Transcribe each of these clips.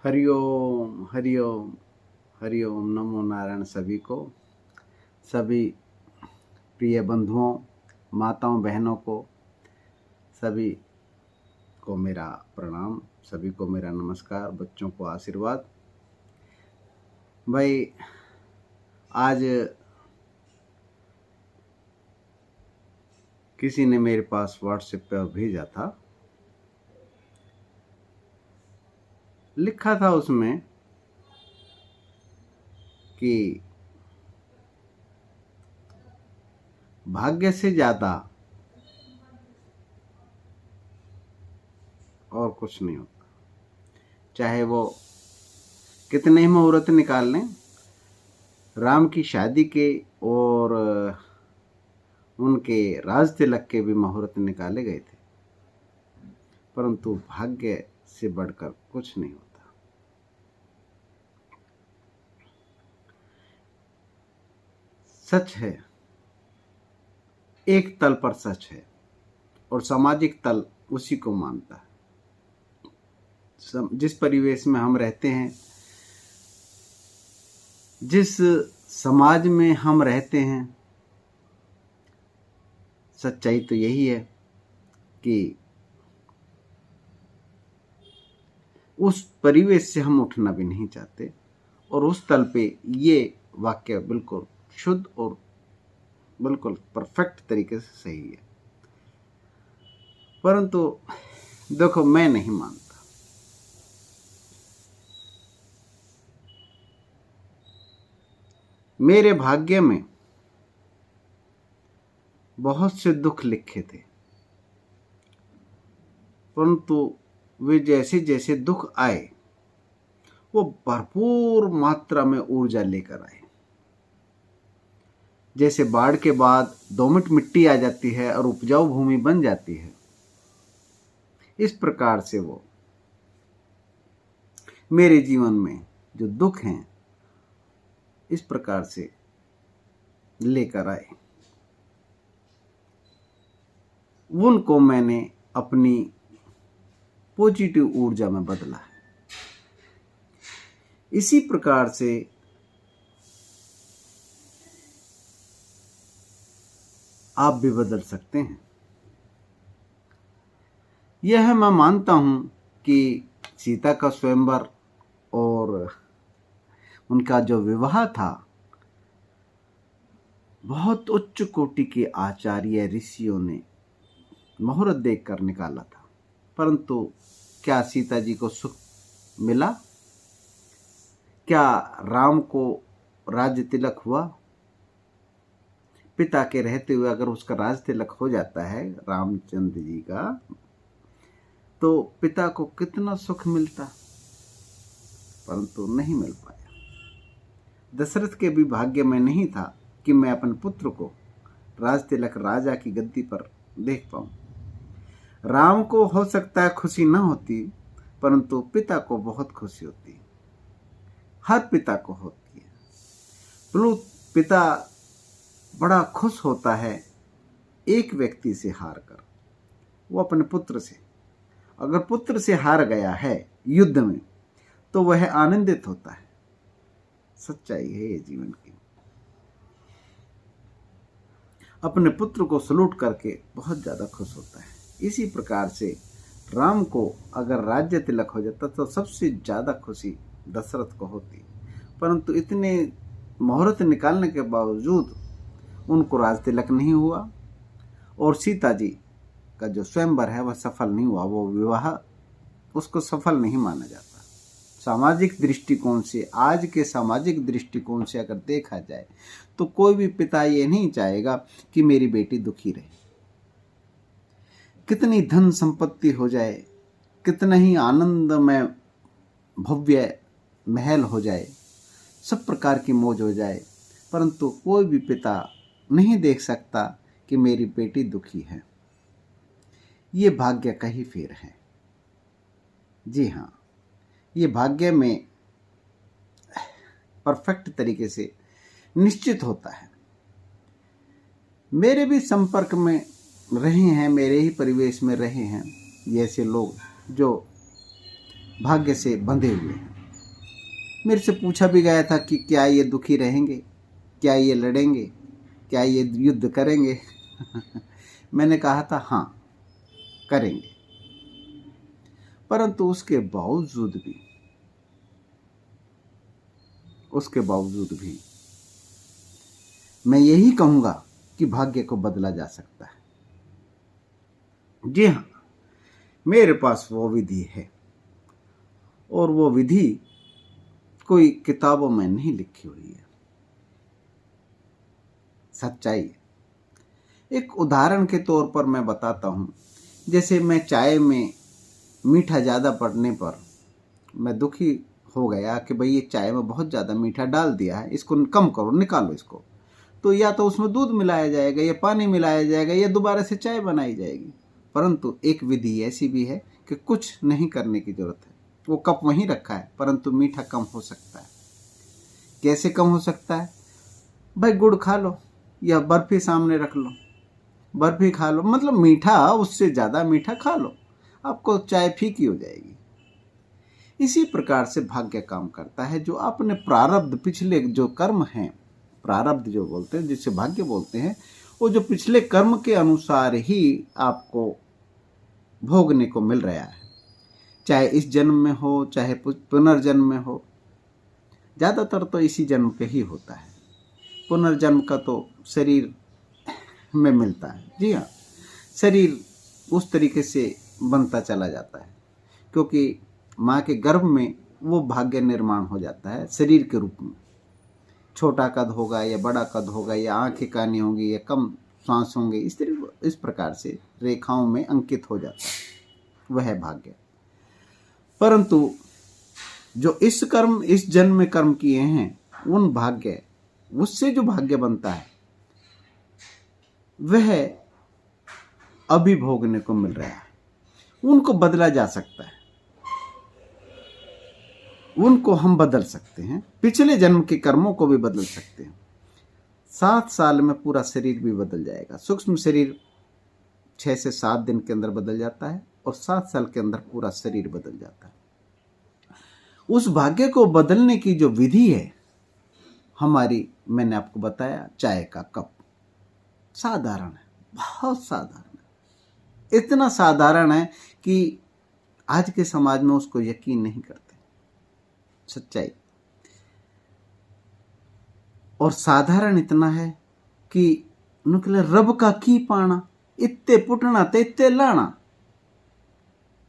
हरिओम हरिओम हरिओम। नमो नारायण सभी को, सभी प्रिय बंधुओं, माताओं, बहनों को, सभी को मेरा प्रणाम, सभी को मेरा नमस्कार, बच्चों को आशीर्वाद। भाई आज किसी ने मेरे पास व्हाट्सएप पर भेजा था, लिखा था उसमें कि भाग्य से ज्यादा और कुछ नहीं होता। चाहे वो कितने ही मुहूर्त निकाल लें, राम की शादी के और उनके राज तिलक के भी मुहूर्त निकाले गए थे, परंतु भाग्य से बढ़कर कुछ नहीं होता। सच है, एक तल पर सच है और सामाजिक तल उसी को मानता है। जिस परिवेश में हम रहते हैं, जिस समाज में हम रहते हैं, सच्चाई तो यही है कि उस परिवेश से हम उठना भी नहीं चाहते और उस तल पे ये वाक्य बिल्कुल शुद्ध और बिल्कुल परफेक्ट तरीके से सही है। परंतु देखो, मैं नहीं मानता। मेरे भाग्य में बहुत से दुख लिखे थे, परंतु वे जैसे जैसे दुख आए वो भरपूर मात्रा में ऊर्जा लेकर आए। जैसे बाढ़ के बाद दोमट मिट्टी आ जाती है और उपजाऊ भूमि बन जाती है, इस प्रकार से वो मेरे जीवन में जो दुख हैं इस प्रकार से लेकर आए। उनको मैंने अपनी पॉजिटिव ऊर्जा में बदला है। इसी प्रकार से आप भी बदल सकते हैं। यह मैं मानता हूं कि सीता का स्वयंवर और उनका जो विवाह था, बहुत उच्च कोटि के आचार्य ऋषियों ने मुहूर्त देखकर निकाला था, परंतु क्या सीता जी को सुख मिला? क्या राम को राज्य तिलक हुआ? पिता के रहते हुए अगर उसका राज तिलक हो जाता है रामचंद्र जी का, तो पिता को कितना सुख मिलता, परंतु नहीं मिल पाया। दशरथ के भी भाग्य में नहीं था कि मैं अपने पुत्र को राज तिलक राजा की गद्दी पर देख पाऊं। राम को हो सकता है खुशी न होती, परंतु पिता को बहुत खुशी होती, हर पिता को होती है। पिता बड़ा खुश होता है एक व्यक्ति से हार कर, वो अपने पुत्र से। अगर पुत्र से हार गया है युद्ध में तो वह आनंदित होता है। सच्चाई है ये जीवन की। अपने पुत्र को सलूट करके बहुत ज्यादा खुश होता है। इसी प्रकार से राम को अगर राज्य तिलक हो जाता तो सबसे ज्यादा खुशी दशरथ को होती, परंतु इतने मुहूर्त निकालने के बावजूद उनको राज तिलक नहीं हुआ और सीता जी का जो स्वयंवर है वह सफल नहीं हुआ। वो विवाह उसको सफल नहीं माना जाता। सामाजिक दृष्टिकोण से, आज के सामाजिक दृष्टिकोण से अगर देखा जाए तो कोई भी पिता ये नहीं चाहेगा कि मेरी बेटी दुखी रहे। कितनी धन संपत्ति हो जाए, कितना ही आनंदमय भव्य महल हो जाए, सब प्रकार की मौज हो जाए, परंतु कोई भी पिता नहीं देख सकता कि मेरी बेटी दुखी है। ये भाग्य का ही फेर है। जी हाँ, ये भाग्य में परफेक्ट तरीके से निश्चित होता है। मेरे भी संपर्क में रहे हैं, मेरे ही परिवेश में रहे हैं ऐसे लोग जो भाग्य से बंधे हुए हैं। मेरे से पूछा भी गया था कि क्या ये दुखी रहेंगे, क्या ये लड़ेंगे, क्या ये युद्ध करेंगे। मैंने कहा था हाँ करेंगे, परंतु उसके बावजूद भी मैं यही कहूंगा कि भाग्य को बदला जा सकता है। जी हाँ, मेरे पास वो विधि है, और वो विधि कोई किताबों में नहीं लिखी हुई है, सच्चाई है। एक उदाहरण के तौर पर मैं बताता हूँ, जैसे मैं चाय में मीठा ज़्यादा पड़ने पर मैं दुखी हो गया कि भाई ये चाय में बहुत ज़्यादा मीठा डाल दिया है, इसको कम करो, निकालो इसको। तो या तो उसमें दूध मिलाया जाएगा या पानी मिलाया जाएगा या दोबारा से चाय बनाई जाएगी। परंतु एक विधि ऐसी भी है कि कुछ नहीं करने की जरूरत है, वो कप वहीं रखा है, परंतु मीठा कम हो सकता है। कैसे कम हो सकता है? भाई गुड़ खा लो या बर्फी सामने रख लो, बर्फी खा लो, मतलब मीठा उससे ज़्यादा मीठा खा लो, आपको चाय फीकी हो जाएगी। इसी प्रकार से भाग्य काम करता है। जो आपने प्रारब्ध, पिछले जो कर्म हैं, प्रारब्ध जो बोलते हैं, जिसे भाग्य बोलते हैं, वो जो पिछले कर्म के अनुसार ही आपको भोगने को मिल रहा है, चाहे इस जन्म में हो चाहे पुनर्जन्म में हो। ज़्यादातर तो इसी जन्म पे ही होता है, पुनर्जन्म का तो शरीर में मिलता है। जी हाँ, शरीर उस तरीके से बनता चला जाता है, क्योंकि माँ के गर्भ में वो भाग्य निर्माण हो जाता है शरीर के रूप में। छोटा कद होगा या बड़ा कद होगा, या आंखें कानी होंगी या कम सांस होंगे, इस प्रकार से रेखाओं में अंकित हो जाता है, वह है भाग्य। परंतु जो इस जन्म में कर्म किए हैं, उन भाग्य, उससे जो भाग्य बनता है वह अभी भोगने को मिल रहा है। उनको बदला जा सकता है, उनको हम बदल सकते हैं, पिछले जन्म के कर्मों को भी बदल सकते हैं। 7 साल में पूरा शरीर भी बदल जाएगा। सूक्ष्म शरीर 6 से 7 दिन के अंदर बदल जाता है, और 7 साल के अंदर पूरा शरीर बदल जाता है। उस भाग्य को बदलने की जो विधि है हमारी, मैंने आपको बताया, चाय का कप। साधारण है, बहुत साधारण है, इतना साधारण है कि आज के समाज में उसको यकीन नहीं करते, सच्चाई। और साधारण इतना है कि निकले रब का की पाना, इत्ते पुटना ते इत्ते लाना,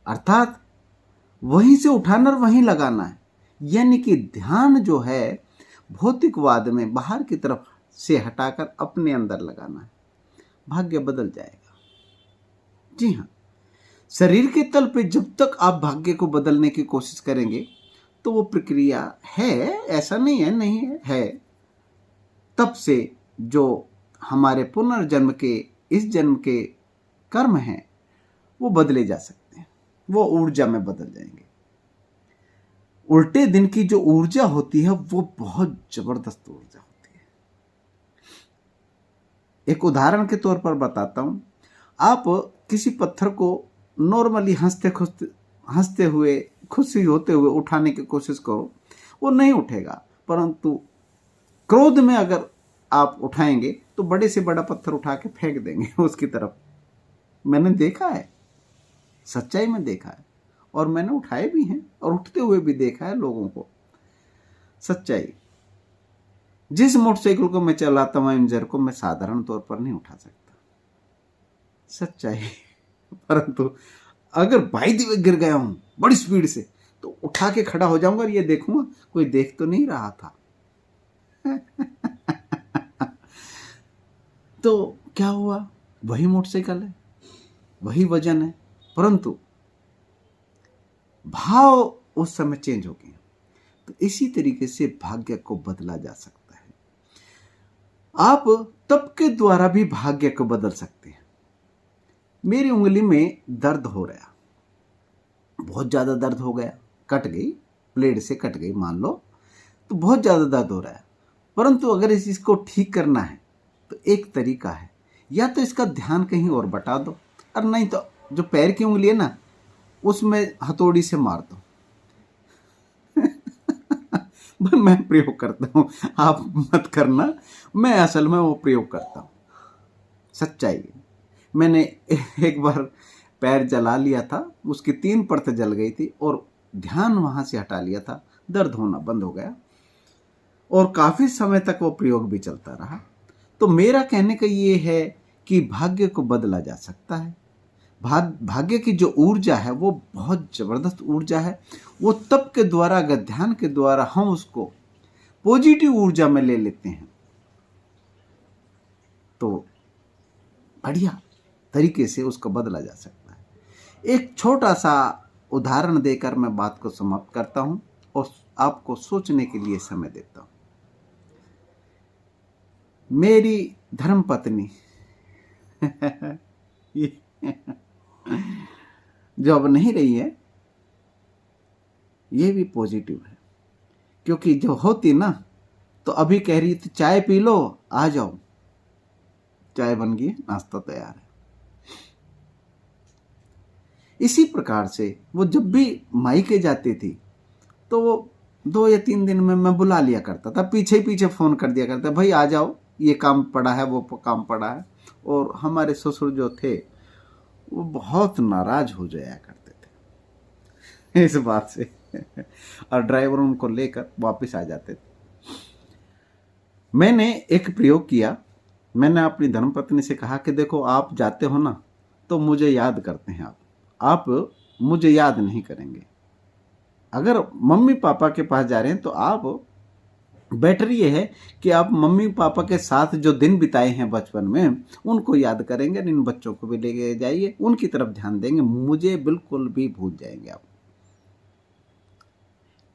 अर्थात वहीं से उठाना और वहीं लगाना है। यानी कि ध्यान जो है भौतिकवाद में बाहर की तरफ से हटाकर अपने अंदर लगाना है, भाग्य बदल जाएगा। जी हाँ, शरीर के तल पे जब तक आप भाग्य को बदलने की कोशिश करेंगे तो वो प्रक्रिया है, ऐसा नहीं है, नहीं है, है। तब से जो हमारे पुनर्जन्म के, इस जन्म के कर्म हैं, वो बदले जा सकते हैं, वो ऊर्जा में बदल जाएंगे। उल्टे दिन की जो ऊर्जा होती है वो बहुत जबरदस्त ऊर्जा होती है। एक उदाहरण के तौर पर बताता हूं, आप किसी पत्थर को नॉर्मली हंसते हुए, खुशी होते हुए उठाने की कोशिश करो, वो नहीं उठेगा। परंतु क्रोध में अगर आप उठाएंगे तो बड़े से बड़ा पत्थर उठा के फेंक देंगे उसकी तरफ। मैंने देखा है, सच्चाई में देखा है, और मैंने उठाए भी हैं और उठते हुए भी देखा है लोगों को, सच्चाई। जिस मोटरसाइकिल को मैं चलाता हूं, एमजेर को, मैं साधारण तौर पर नहीं उठा सकता, सच्चाई। परंतु अगर बाई दी वे गिर गया हूं बड़ी स्पीड से, तो उठा के खड़ा हो जाऊंगा और ये देखूंगा कोई देख तो नहीं रहा था। तो क्या हुआ, वही मोटरसाइकिल है, वही वजन है, परंतु भाव उस समय चेंज हो गए। तो इसी तरीके से भाग्य को बदला जा सकता है। आप तप के द्वारा भी भाग्य को बदल सकते हैं। मेरी उंगली में दर्द हो रहा, बहुत ज्यादा दर्द हो गया, कट गई, ब्लेड से कट गई मान लो, तो बहुत ज्यादा दर्द हो रहा है। परंतु अगर इसको ठीक करना है तो एक तरीका है, या तो इसका ध्यान कहीं और बटा दो, और नहीं तो जो पैर की उंगली है ना, उसमें हथौड़ी से मार दो। भाई मैं प्रयोग करता हूँ, आप मत करना, मैं असल में वो प्रयोग करता हूँ, सच्चाई है। मैंने एक बार पैर जला लिया था, उसकी 3 परतें जल गई थी और ध्यान वहां से हटा लिया था, दर्द होना बंद हो गया और काफी समय तक वो प्रयोग भी चलता रहा। तो मेरा कहने का ये है कि भाग्य को बदला जा सकता है। भाग्य की जो ऊर्जा है वो बहुत जबरदस्त ऊर्जा है। वो तप के द्वारा, अगर ध्यान के द्वारा हम उसको पॉजिटिव ऊर्जा में ले लेते हैं तो बढ़िया तरीके से उसको बदला जा सकता है। एक छोटा सा उदाहरण देकर मैं बात को समाप्त करता हूं और आपको सोचने के लिए समय देता हूं। मेरी धर्मपत्नी जो अब नहीं रही है, ये भी पॉजिटिव है, क्योंकि जो होती ना तो अभी कह रही थी चाय पी लो, आ जाओ, चाय बन गई, नाश्ता तैयार है। इसी प्रकार से वो जब भी मायके जाती थी तो वो 2 या 3 दिन में मैं बुला लिया करता था, पीछे पीछे फोन कर दिया करता, भाई आ जाओ, ये काम पड़ा है, वो काम पड़ा है। और हमारे ससुर जो थे वो बहुत नाराज हो जाया करते थे इस बात से और ड्राइवर उनको लेकर वापस आ जाते थे। मैंने एक प्रयोग किया, मैंने अपनी धर्मपत्नी से कहा कि देखो आप जाते हो ना तो मुझे याद करते हैं, आप मुझे याद नहीं करेंगे। अगर मम्मी पापा के पास जा रहे हैं तो आप, बेटर ये है कि आप मम्मी पापा के साथ जो दिन बिताए हैं बचपन में उनको याद करेंगे, इन बच्चों को भी लेके जाइए, उनकी तरफ ध्यान देंगे, मुझे बिल्कुल भी भूल जाएंगे आप।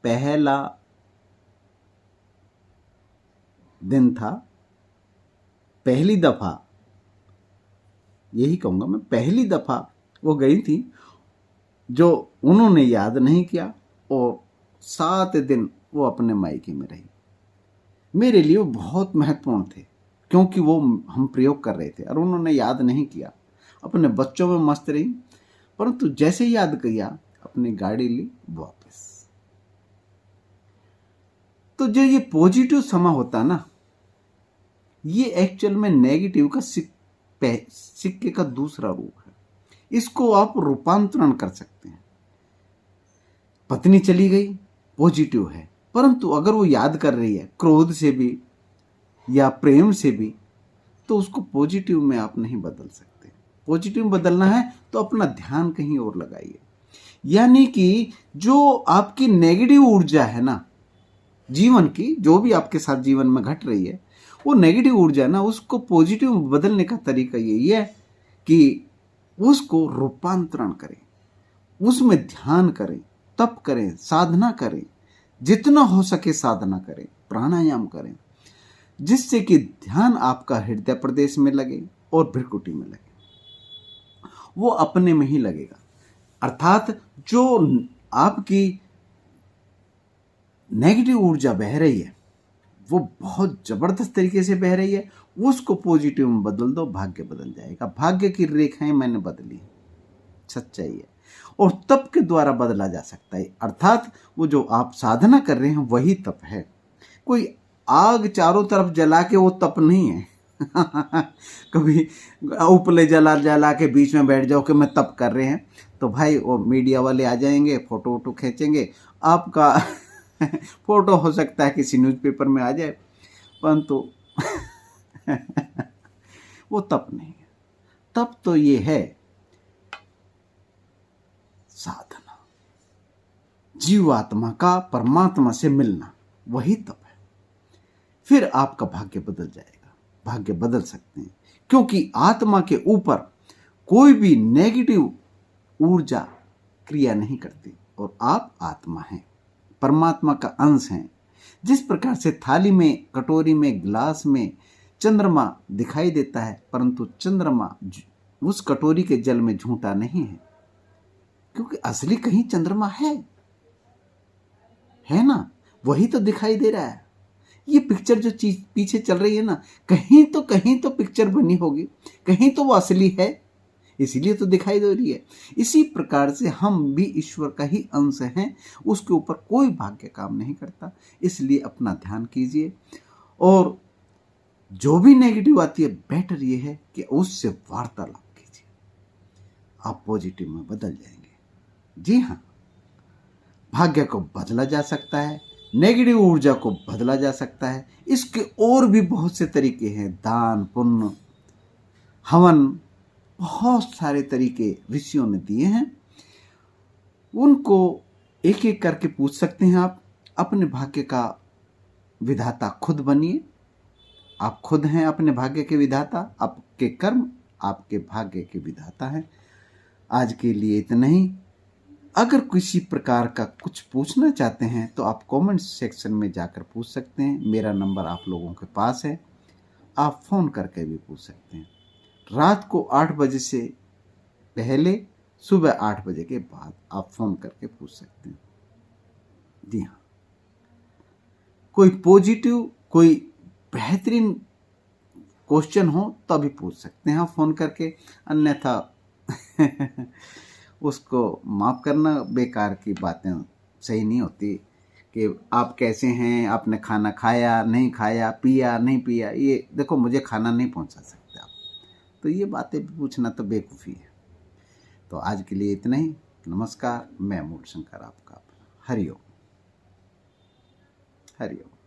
पहला दिन था, पहली दफा, यही कहूंगा मैं, पहली दफा वो गई थी जो उन्होंने याद नहीं किया और 7 दिन वो अपने मायके में रही। मेरे लिए वो बहुत महत्वपूर्ण थे क्योंकि वो हम प्रयोग कर रहे थे और उन्होंने याद नहीं किया, अपने बच्चों में मस्त रही। परंतु जैसे याद किया अपनी गाड़ी ली वापस। तो जो ये पॉजिटिव समय होता ना, ये एक्चुअल में नेगेटिव का सिक्के का दूसरा रूप है। इसको आप रूपांतरण कर सकते हैं। पत्नी चली गई, पॉजिटिव है, परंतु अगर वो याद कर रही है क्रोध से भी या प्रेम से भी, तो उसको पॉजिटिव में आप नहीं बदल सकते। पॉजिटिव में बदलना है तो अपना ध्यान कहीं और लगाइए। यानी कि जो आपकी नेगेटिव ऊर्जा है ना जीवन की, जो भी आपके साथ जीवन में घट रही है, वो नेगेटिव ऊर्जा ना, उसको पॉजिटिव में बदलने का तरीका यही है कि उसको रूपांतरण करें, उसमें ध्यान करें, तप करें, साधना करें, जितना हो सके साधना करें, प्राणायाम करें, जिससे कि ध्यान आपका हृदय प्रदेश में लगे और भ्रिकुटी में लगे, वो अपने में ही लगेगा। अर्थात जो आपकी नेगेटिव ऊर्जा बह रही है वो बहुत जबरदस्त तरीके से बह रही है, उसको पॉजिटिव में बदल दो, भाग्य बदल जाएगा। भाग्य की रेखाएं मैंने बदली, सच्चाई है, और तप के द्वारा बदला जा सकता है। अर्थात वो जो आप साधना कर रहे हैं वही तप है। कोई आग चारों तरफ जला के वो तप नहीं है कभी उपले जला जला के बीच में बैठ जाओ कि मैं तप कर रहे हैं, तो भाई वो मीडिया वाले आ जाएंगे, फोटो वोटो खींचेंगे, आपका फोटो हो सकता है किसी न्यूज़पेपर में आ जाए, परंतु वो तप नहीं है। तप तो ये है साधना, जीवात्मा का परमात्मा से मिलना, वही तप है। फिर आपका भाग्य बदल जाएगा। भाग्य बदल सकते हैं क्योंकि आत्मा के ऊपर कोई भी नेगेटिव ऊर्जा क्रिया नहीं करती और आप आत्मा हैं, परमात्मा का अंश हैं। जिस प्रकार से थाली में, कटोरी में, गिलास में चंद्रमा दिखाई देता है, परंतु चंद्रमा उस कटोरी के जल में झूठा नहीं है, क्योंकि असली कहीं चंद्रमा है ना, वही तो दिखाई दे रहा है। ये पिक्चर जो चीज पीछे चल रही है ना, कहीं तो पिक्चर बनी होगी, कहीं तो वो असली है, इसीलिए तो दिखाई दे रही है। इसी प्रकार से हम भी ईश्वर का ही अंश हैं, उसके ऊपर कोई भाग्य काम नहीं करता। इसलिए अपना ध्यान कीजिए, और जो भी नेगेटिव आती है बेटर ये है कि उससे वार्तालाप कीजिए, आप पॉजिटिव में बदल जाएंगे। जी हाँ, भाग्य को बदला जा सकता है, नेगेटिव ऊर्जा को बदला जा सकता है। इसके और भी बहुत से तरीके हैं, दान, पुण्य, हवन, बहुत सारे तरीके ऋषियों ने दिए हैं। उनको एक एक करके पूछ सकते हैं आप। अपने भाग्य का विधाता खुद बनिए। आप खुद हैं अपने भाग्य के विधाता, आपके कर्म आपके भाग्य के विधाता हैं। आज के लिए इतना ही। अगर किसी प्रकार का कुछ पूछना चाहते हैं तो आप कमेंट सेक्शन में जाकर पूछ सकते हैं। मेरा नंबर आप लोगों के पास है, आप फ़ोन करके भी पूछ सकते हैं। रात को 8 बजे से पहले, सुबह 8 बजे के बाद आप फ़ोन करके पूछ सकते हैं। जी हाँ, कोई पॉजिटिव, कोई बेहतरीन क्वेश्चन हो तो भी पूछ सकते हैं आप फ़ोन करके, अन्यथा उसको माफ़ करना। बेकार की बातें सही नहीं होती कि आप कैसे हैं, आपने खाना खाया नहीं खाया, पिया नहीं पिया। ये देखो, मुझे खाना नहीं पहुंचा सकते आप, तो ये बातें पूछना तो बेवकूफ़ी है। तो आज के लिए इतना ही। नमस्कार, मैं मूल शंकर आपका। हरिओम, हरिओम।